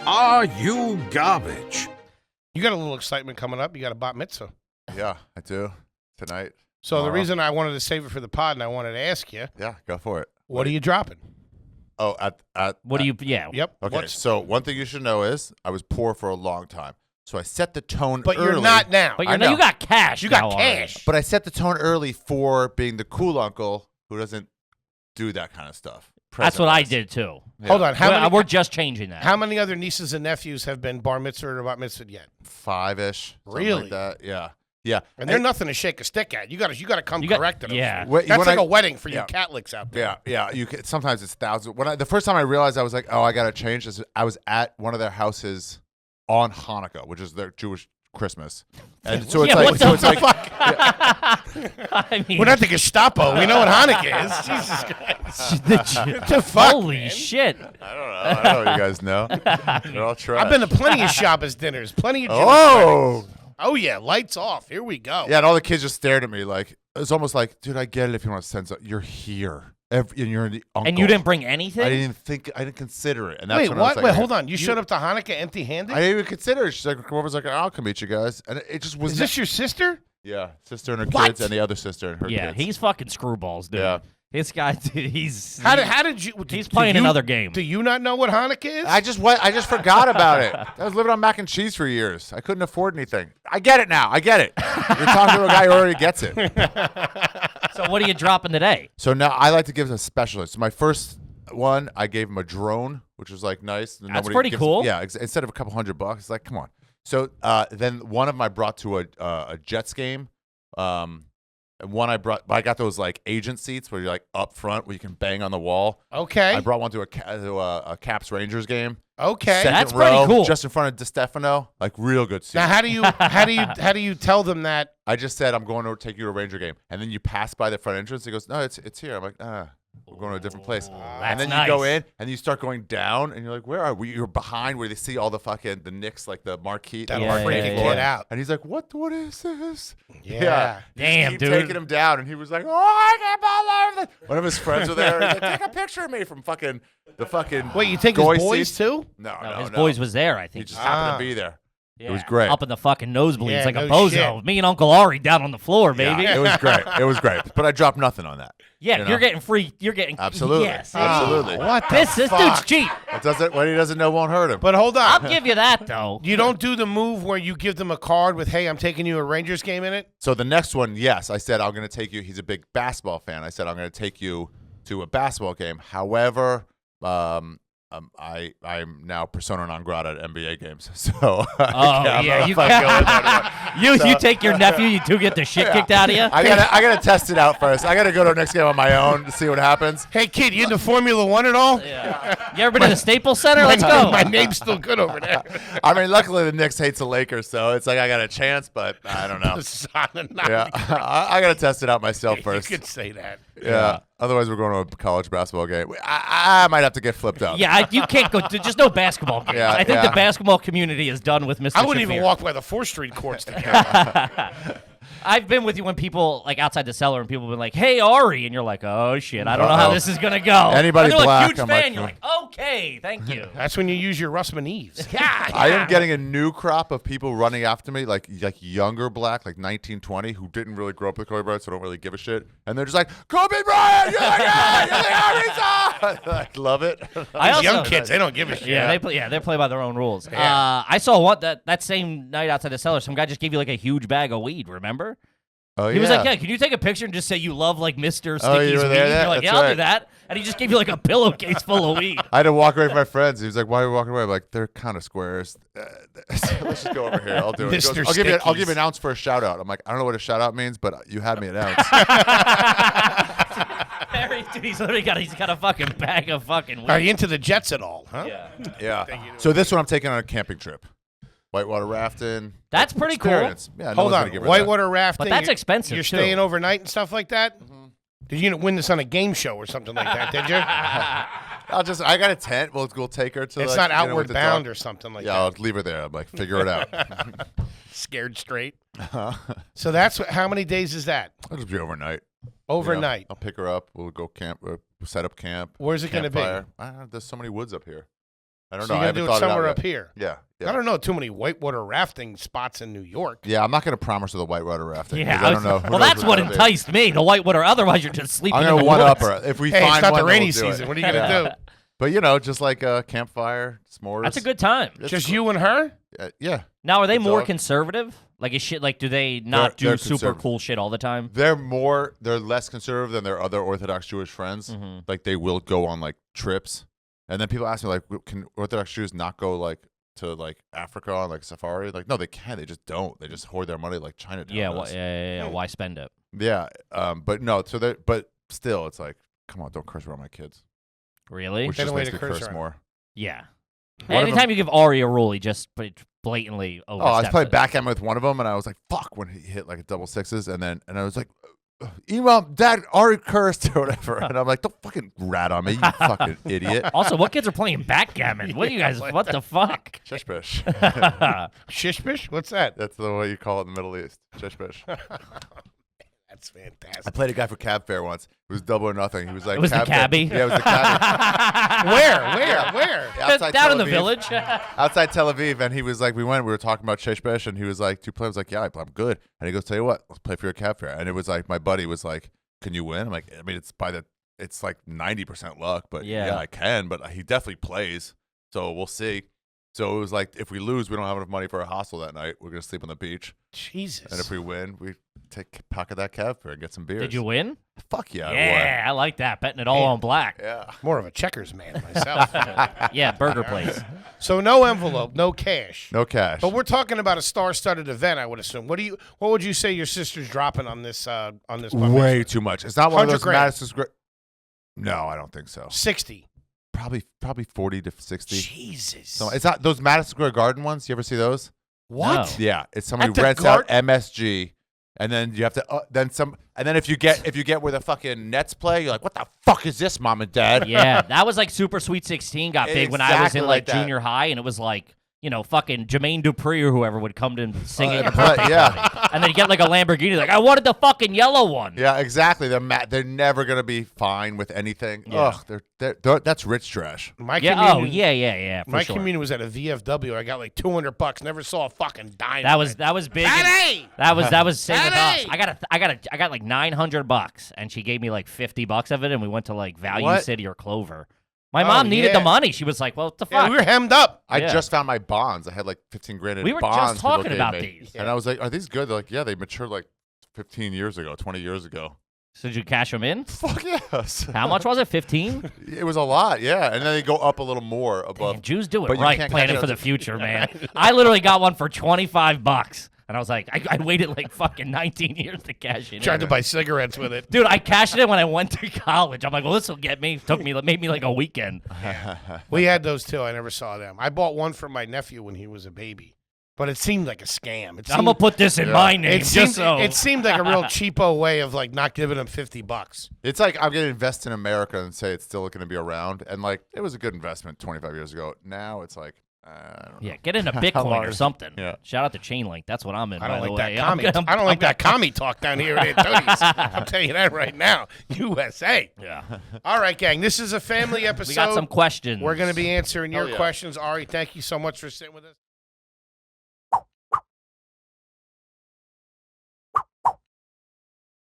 Are you garbage? You got a little excitement coming up. You got a bat mitzvah. Yeah, I do. Tonight. So tomorrow. the reason I wanted to save it for the pod and I wanted to ask you, Yeah, go for it. what are you dropping? Oh, What do you? Yeah. Yep. Okay, so one thing you should know is I was poor for a long time. So I set the tone But early. you're not now. But I you know. you got cash. You got now already. cash. But I set the tone early for being the cool uncle who doesn't do that kind of stuff. That's what I Present-wise. did too. Yeah. Hold on. We're just changing that. How many other nieces and nephews have been bar mitzvah or bat mitzvah yet? 5-ish. something Really? Like that. Yeah. Yeah. And they're nothing to shake a stick at. You got to come You got- correct. yeah. Wait, That's when like I- a wedding for you yeah. Catholics out there. Yeah, You can, sometimes it's thousands. The first time I realized I was like, oh, I gotta change this. I was at one of their houses on Hanukkah, which is their Jewish Christmas, and so it's Yeah, like, what the fuck? I mean, We're not the Gestapo. We know what Hanukkah is. Jesus Christ. the, the fuck, holy man? shit. I don't know. I don't know what you guys know. They're all trash. I've been to plenty of Shabbos dinners, plenty of Jewish Oh, weddings. Oh yeah, lights off. Here we go. yeah, and all the kids just stared at me like it's almost like, dude, I get it if you want to send something. You're here, and you're the uncle. And you didn't bring anything? I didn't consider it. And that's Wait, when I was what? like, Wait, hold on. You showed up to Hanukkah empty-handed? I didn't even consider it. She's like, come over. I was like, I'll come meet you guys, and it just was. Is this your sister? Yeah, sister and her What? kids, and the other sister and her Yeah, kids. he's fucking screwballs, dude. Yeah. This guy, dude, he's How did you? he's do playing you- another game. Do you not know what Hanukkah is? I just forgot about it. I was living on mac and cheese for years. I couldn't afford anything. I get it now. I get it. You're talking to a guy who already gets it. So what are you dropping today? So now I like to give a specialist. So my first one, I gave him a drone, which was like nice. That's pretty cool. Yeah, instead of a couple $100, it's like, come on. So then one of them I brought to a Jets game. And one I got those like agent seats where you're like up front where you can bang on the wall. Okay. I brought one to a Caps Rangers game. Okay. Second That's pretty row, cool. just in front of DeStefano, like real good seat. Now, how do you tell them that? I just said I'm going to take you to a Ranger game, and then you pass by the front entrance. He goes, "No, it's here." I'm like, we're going to a different place. And then that's you go nice. in, and you start going down, and you're like, "Where are we?" You're behind where they see all the Knicks, like the marquee. That'll Yeah, freak yeah, a yeah. kid out. And he's like, "What is this?" Yeah. Just Damn, keep dude. taking him down, and he was like, "Oh, I can't believe this." One of his friends were there. He's like, "Take a picture of me from the fucking." Wait, you take Goy his boys seats. too? No, No, no, his no. boys was there, I He think. just happened to be there. Yeah, It was great. Up in the fucking nosebleeds Yeah, like a no bozo. shit. Me and Uncle Ari down on the floor, baby. Yeah, it was great. It was great. But I dropped nothing on that. Yeah, You know? you're getting free. You're getting Absolutely. Yes. Absolutely. What the This dude's fuck? cheap. What he doesn't know won't hurt him. But hold on. I'll give you that though. You don't do the move where you give them a card with, "Hey, I'm taking you to a Rangers game" in it. So the next one, yes, I said I'm going to take you. He's a big basketball fan. I said I'm going to take you to a basketball game. However, I'm now persona non grata at NBA games. So Oh yeah, you take your nephew. You do get the shit kicked out of you. I gotta test it out first. I gotta go to the next game on my own to see what happens. Hey, kid, you into Formula One at all? Yeah. You ever been to the Staples Center? Let's go. My name's still good over there. I mean, luckily the Knicks hates the Lakers, so it's like I got a chance, but I don't know. Yeah, I gotta test it out myself first. You could say that. Yeah. Otherwise, we're going to a college basketball game. I might have to get flipped up. Yeah, you can't go to just no basketball games. Yeah, I think yeah. the basketball community is done with Mr. I wouldn't even Shafir. walk by the 4th Street courts together. I've been with you when people like outside the cellar and people have been like, "Hey Ari," and you're like, "Oh shit, I don't know how this is gonna go." Anybody and they're black, like, huge I'm fan. like, You're like, "Okay, thank you." That's when you use your Russman Eves. I am getting a new crop of people running after me, like younger black, like 19, 20, who didn't really grow up with Kobe Bryant, so don't really give a shit. And they're just like, Kobe Bryant, you're the guy, you're the Ariza! I love it. I also, Young kids, they don't give a shit. Yeah, they play by their own rules. I saw one that same night outside the cellar. Some guy just gave you like a huge bag of weed. Remember? Oh, He was like, "Yeah, can you take a picture and just say you love like Mr. Sticky's you were weed?" there? You're like, That's "Yeah, I'll do right. that." And he just gave you like a pillowcase full of weed. I had to walk away from my friends. He was like, "Why are you walking away?" I'm like, "They're kind of squares. Let's just go over here. I'll do it." He goes, Mr. I'll give you Stickies. an ounce for a shout out. I'm like, I don't know what a shout out means, but you had me an ounce. Dude, he's got a fucking bag of fucking weed. Are you into the Jets at all? Huh? Yeah. Yeah. So this one I'm taking on a camping trip. Whitewater rafting. That's pretty cool. Experience. Yeah, no Hold one's on. gonna give her that. Whitewater rafting. But that's you're- expensive, You're too. staying overnight and stuff like that? Did you win this on a game show or something like that, did you? I got a tent. We'll take her to It's like, not with Outward the Bound dog. or something like Yeah, I'll that. leave her there. I'm like, figure it out. Scared straight. So that's how many days is that? I'll just be overnight. Overnight. You know, I'll pick her up. We'll go camp. Set up camp. Where's it gonna be? campfire. I don't know, there's so many woods up here. I don't So know. you're I going to haven't do it thought it out somewhere yet. up here. Yeah. I don't know too many whitewater rafting spots in New York. Yeah, I'm not going to promise her the whitewater rafting. Yeah, 'cause I don't know. Who well, knows that's what that'll be. enticed me, the whitewater. Otherwise, you're just sleeping I'm in going the to one up woods. her. If we Hey, find it's not one, the then rainy we'll do season. it. What are you going to do? But, just like a campfire, s'mores. That's a good time. It's Just cool. you and her? Yeah. Now, are they The more dog. conservative? Like, is shit like? Do they not They're do super conservative. cool shit all the time? They're less conservative than their other Orthodox Jewish friends. Mm-hmm. Like, they will go on, like, trips. And then people ask me, like, can Orthodox Jews not go, like, to, like, Africa on, like, safari? Like, no, they can. They just don't. They just hoard their money like Chinatown Yeah, does. yeah. Why spend it? Yeah. But no, but still, it's like, come on, don't curse around my kids. Really? Which They just don't makes way me to curse curse around. more. Yeah. One of Anytime you give Ari a rule, he just blatantly Oh, I was oversteps playing it. backgammon with one of them, and I was like, "Fuck!" when he hit like a double sixes, and I was like, "Imam, Dad, Ari cursed or whatever," and I'm like, "Don't fucking rat on me, you fucking idiot." Also, what kids are playing backgammon? What are you guys? What the fuck? Shish bish. Shishbish? What's that? That's the way you call it in the Middle East. Shish bish. That's I fantastic. played a guy for cab fare once. It was double or nothing. He was like, It was the cab fare- cabbie? Yeah, it was the cabbie. Where? Outside Down Tel in the Aviv. village. Outside Tel Aviv, and he was like, we were talking about Shish bish, and he was like, 2 play. I was like, yeah, I'm good. And he goes, tell you what, let's play for your cab fare. And it was like, my buddy was like, can you win? I'm like, I mean, it's like 90% luck, but yeah, I can. But he definitely plays, so we'll see. So it was like, if we lose, we don't have enough money for a hostel that night. We're gonna sleep on the beach. Jesus. And if we win, we pocket that cab fare and get some beers. Did you win? Fuck yeah, Yeah, I like that. Betting it all on black. Yeah. More of a checkers man myself. Yeah, burger place. So no envelope, no cash. No cash. But we're talking about a star-studded event, I would assume. What would you say your sister's dropping on this bar Way mitzvah? too much. It's not one of 100 those grand. Madison's Square. No, I don't think so. 60. Probably 40 to 60. Jesus. So it's not those Madison Square Garden ones. You ever see those? What? No. Yeah, it's somebody At the rents Gard- out MSG, and then you have to and then if you get where the fucking Nets play, you're like, what the fuck is this, Mom and Dad? Yeah, that was like Super Sweet 16 got big when I was Exactly in like that. junior high, and it was like, fucking Jermaine Dupri or whoever would come to sing at your but- birthday yeah. party. And then you get like a Lamborghini, like, I wanted the fucking yellow one. Yeah, exactly. They're never gonna be fine with anything. Yeah. Ugh, that's rich trash. My Yeah, communion, yeah, for My sure. communion was at a VFW. I got like $200. Never saw a fucking dime. That of was it. big. Patty! That was same with us. Patty! I got like $900, and she gave me like $50 of it, and we went to like Value What? City or Clover. My Oh, mom needed yeah. the money. She was like, "Well, what the Yeah, fuck?" we were hemmed up. I Yeah. just found my bonds. I had like 15 grand in We were bonds. just people talking gave about me. these. And I was like, are these good? They're like, yeah, they matured like 15 years ago, 20 years ago. So did you cash them in? Fuck yes. How much was it? 15? It was a lot, yeah. And then they go up a little more above. Man, Jews do it But you right, can't planning catch for it. the future, man. I literally got one for $25, and I was like, I waited like fucking 19 years to cash it Tried in. to buy cigarettes with it. Dude, I cashed it in when I went to college. I'm like, well, this will get me. Made me like a weekend. We had those too. I never saw them. I bought one for my nephew when he was a baby, but it seemed like a scam. It I'm seemed, gonna put this in my name, it seemed, just so. it seemed like a real cheapo way of like not giving him $50. It's like I'm going to invest in America and say it's still going to be around. And like, it was a good investment 25 years ago. Now it's like, I don't know. Yeah, get into Bitcoin or long- something. Yeah. Shout out to Chainlink. That's what I'm in. I don't by the like that way. commie. I don't like that commie talk down here at Tony's. I'll tell you that right now. USA. Yeah. All right, gang. This is a family episode. We got some questions. We're going to be answering your Hell yeah. questions. Ari, thank you so much for sitting with us.